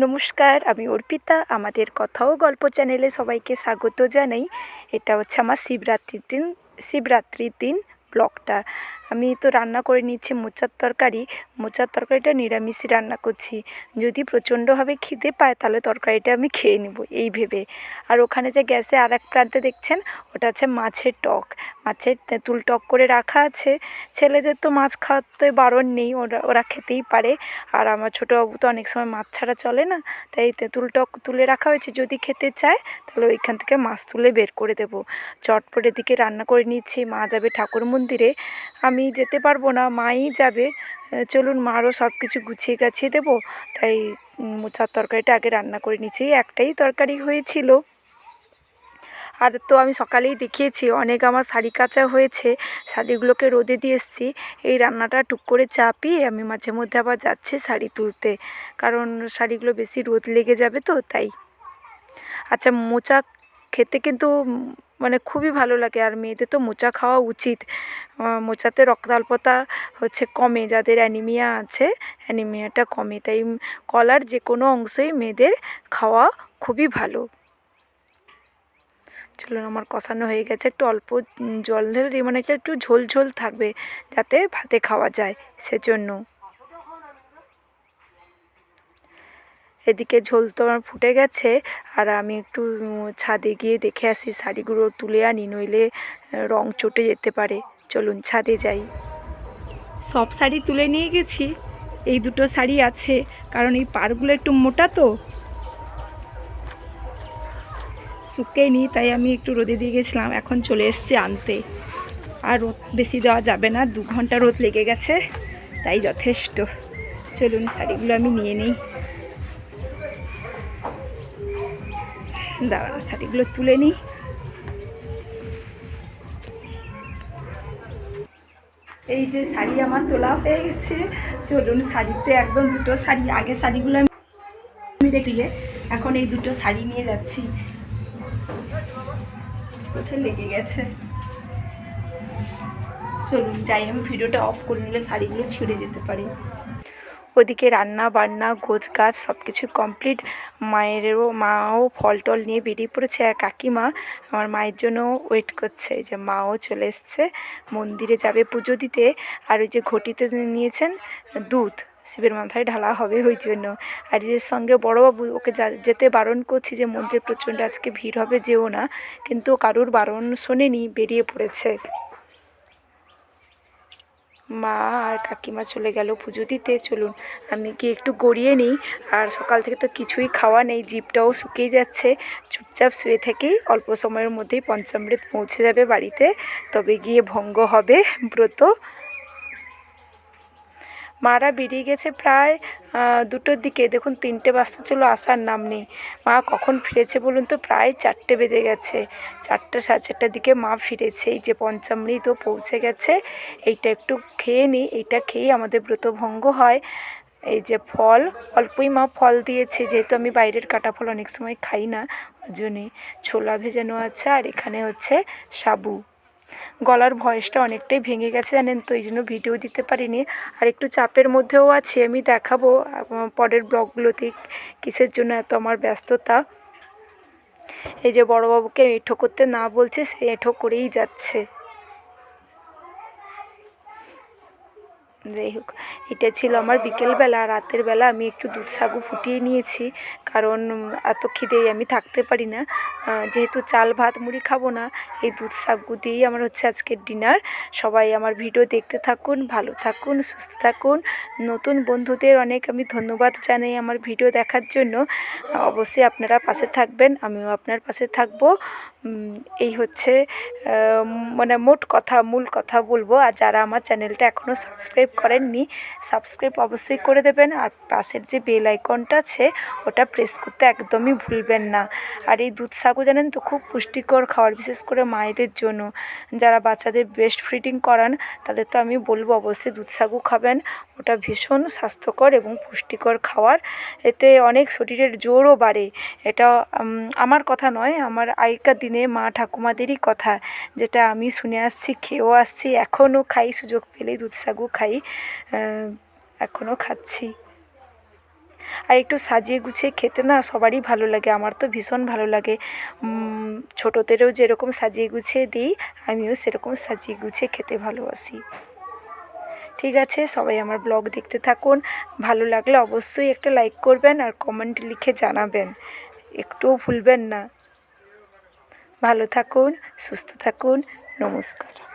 নমস্কার, আমি অর্পিতা। আমাদের কথা ও গল্প চ্যানেলে সবাইকে স্বাগত জানাই। এটা হচ্ছে আমার শিবরাত্রির দিন ব্লগটা। আমি তো রান্না করে নিচ্ছি মোচার তরকারি। মোচার তরকারিটা নিরামিষই রান্না করছি। যদি প্রচণ্ডভাবে খিদে পায় তাহলে তরকারিটা আমি খেয়ে নেব এই ভেবে। আর ওখানে যে গ্যাসে আরেক প্রান্তে দেখছেন, ওটা হচ্ছে মাছের টক। মাছের তেঁতুল টক করে রাখা আছে। ছেলেদের তো মাছ খাওয়াতে বারণ নেই, ওরা খেতেই পারে। আর আমার ছোটোবাবু তো অনেক সময় মাছ ছাড়া চলে না, তাই তেঁতুল টক তুলে রাখা হয়েছে। যদি খেতে চায় তাহলে ওইখান থেকে মাছ তুলে বের করে দেবো। চটপট এদিকে রান্না করে নিচ্ছি। মা যাবে ঠাকুর মন্দিরে, আমি যেতে পারবো না, মাই যাবে। চলুন, মারও সব কিছু গুছিয়ে গাছিয়ে দেবো। তাই মোচার তরকারিটা আগে রান্না করে নিচ্ছি। একটাই তরকারি হয়েছিল। আর তো আমি সকালেই দেখিয়েছি অনেক আমার শাড়ি কাচা হয়েছে, শাড়িগুলোকে রোদে দিয়ে এসেছি। এই রান্নাটা টুক করে চাপিয়ে আমি মাঝে মধ্যে আবার যাচ্ছি শাড়ি তুলতে, কারণ শাড়িগুলো বেশি রোদ লেগে যাবে তো তাই। আচ্ছা, মোচা খেতে কিন্তু মানে খুবই ভালো লাগে, আর মেয়েদের তো মোচা খাওয়া উচিত। মোচাতে রক্তাল্পতা হচ্ছে কমে, যাদের অ্যানিমিয়া আছে অ্যানিমিয়াটা কমে, তাই কলার যে কোনো অংশই মেয়েদের খাওয়া খুবই ভালো। চলুন, আমার কষানো হয়ে গেছে। একটু অল্প জল ঢেলে, মানে একটু ঝোল ঝোল থাকবে যাতে ভাতে খাওয়া যায়, সেজন্য। এদিকে ঝোল তো আমার ফুটে গেছে, আর আমি একটু ছাদে গিয়ে দেখে আসি, শাড়িগুলো তুলে আনি, নইলে রং চটে যেতে পারে। চলুন ছাদে যাই। সব শাড়ি তুলে নিয়ে গেছি, এই দুটো শাড়ি আছে, কারণ এই পাড়গুলো একটু মোটা তো শুকিয়ে নিই, তাই আমি একটু রোদে দিয়ে গেছিলাম। এখন চলে এসেছি আনতে। আর রোদ বেশি দেওয়া যাবে না, 2 ঘন্টা রোদ লেগে গেছে, তাই যথেষ্ট। চলুন শাড়িগুলো আমি নিয়ে নিই। দাঁড়ান, শাড়িগুলো তুলে নিই। এই যে শাড়ি আমার তোলা হয়ে গেছে। চলুন, শাড়িতে একদম দুটো শাড়ি, আগে শাড়িগুলো আমি রেখে গিয়ে এখন এই দুটো শাড়ি নিয়ে যাচ্ছি। কোথায় লেগে গেছে, চলুন যাই। আমি ভিডিওটা অফ করে নিলে শাড়িগুলো ছিঁড়ে যেতে পারে। ওদিকে রান্না বান্না গোছ গাছ সব কিছু কমপ্লিট। মাও ফল টল নিয়ে বেরিয়ে পড়েছে, আর কাকিমা আমার মায়ের জন্য ওয়েট করছে। যে মাও চলে এসছে, মন্দিরে যাবে পুজো দিতে। আর ওই যে ঘটিতে নিয়েছেন দুধ, শিবের মাথায় ঢালা হবে ওই জন্য। আর এর সঙ্গে বড়োবাবু, ওকে যেতে বারণ করছি যে মন্দিরে প্রচণ্ড আজকে ভিড় হবে, যেও না, কিন্তু কারুর বারণ শোনেনি, বেরিয়ে পড়েছে। মা আর কাকিমা চলে গেল পুজো দিতে। চলুন আমি গিয়ে একটু গড়িয়ে নিই। আর সকাল থেকে তো কিছুই খাওয়া নেই, জিভটাও শুকিয়ে যাচ্ছে। চুপচাপ শুয়ে থেকেই অল্প সময়ের মধ্যেই পঞ্চামৃত পৌঁছে যাবে বাড়িতে, তবে গিয়ে ভঙ্গ হবে ব্রত। মারা বেরিয়ে গেছে প্রায় 2টোর দিকে। দেখুন 3টে বাজতে চলো, আসার নাম নেই। মা কখন ফিরেছে বলুন তো? প্রায় 4টে বেজে গেছে। 4টে সাড়ে 4টার দিকে মা ফিরেছে। এই যে পঞ্চামৃতও পৌঁছে গেছে, এইটা একটু খেয়ে নিই। এইটা খেয়েই আমাদের ব্রতভঙ্গ হয়। এই যে ফল, অল্পই মা ফল দিয়েছে, যেহেতু আমি বাইরের কাটা ফল অনেক সময় খাই না, ওই জন্যে। ছোলা ভেজানো আছে, আর এখানে হচ্ছে সাবু। গলার ভয়েসটা অনেকটাই ভেঙে গেছে জানেন তো, এই জন্য ভিডিও দিতে পারিনি। আর একটু চাপের মধ্যেও আছি, আমি দেখাবো পরের ব্লগগুলোতে কিসের জন্য এত আমার ব্যস্ততা। এই যে বড়োবাবুকে এঁঠো করতে না বলছে, সে এঁঠো করেই যাচ্ছে। যাই হোক, এটা ছিল আমার বিকেলবেলা। রাতের বেলা আমি একটু দুধ সাগু ফুটিয়ে নিয়েছি, কারণ এত খিদেই আমি থাকতে পারি না। যেহেতু চাল ভাত মুড়ি খাবো না, এই দুধ সাগু দিয়েই আমার হচ্ছে আজকের ডিনার। সবাই আমার ভিডিও দেখতে থাকুন, ভালো থাকুন, সুস্থ থাকুন। নতুন বন্ধুদের অনেক আমি ধন্যবাদ জানাই আমার ভিডিও দেখার জন্য। অবশ্যই আপনারা পাশে থাকবেন, আমিও আপনার পাশে থাকবো। এই হচ্ছে মানে মূল কথা বলবো। আর যারা আমার চ্যানেলটা এখনও সাবস্ক্রাইব করেননি, সাবস্ক্রাইব অবশ্যই করে দেবেন। আর পাশের যে বেল আইকনটা আছে, ওটা প্রেস করতে একদমই ভুলবেন না। আর এই দুধ সাগু জানেন তো, খুব পুষ্টিকর খাবার, বিশেষ করে মায়েদের জন্য। যারা বাচ্চাদের ব্রেস্ট ফিডিং করান, তাদের তো আমি বলবো অবশ্যই দুধ সাগু খাবেন। ওটা ভীষণ স্বাস্থ্যকর এবং পুষ্টিকর খাবার। এতে অনেক শরীরের জোরও বাড়ে। এটা আমার কথা নয়, আমার আগেকার দিনে মা ঠাকুমাদেরই কথা, যেটা আমি শুনে আসছি, খেয়েও আসছি, এখনও খাই, সুযোগ পেলেই দুধ সাগু খাই, এখনও খাচ্ছি। আর একটু সাজিয়ে গুছিয়ে খেতে না সবারই ভালো লাগে, আমার তো ভীষণ ভালো লাগে। ছোটোদেরও যেরকম সাজিয়ে গুছিয়ে দিই, আমিও সেরকম সাজিয়ে গুছিয়ে খেতে ভালোবাসি। ঠিক আছে, সবাই আমার ব্লগ দেখতে থাকুন। ভালো লাগলে অবশ্যই একটা লাইক করবেন আর কমেন্ট লিখে জানাবেন, একটুও ভুলবেন না। ভালো থাকুন, সুস্থ থাকুন, নমস্কার।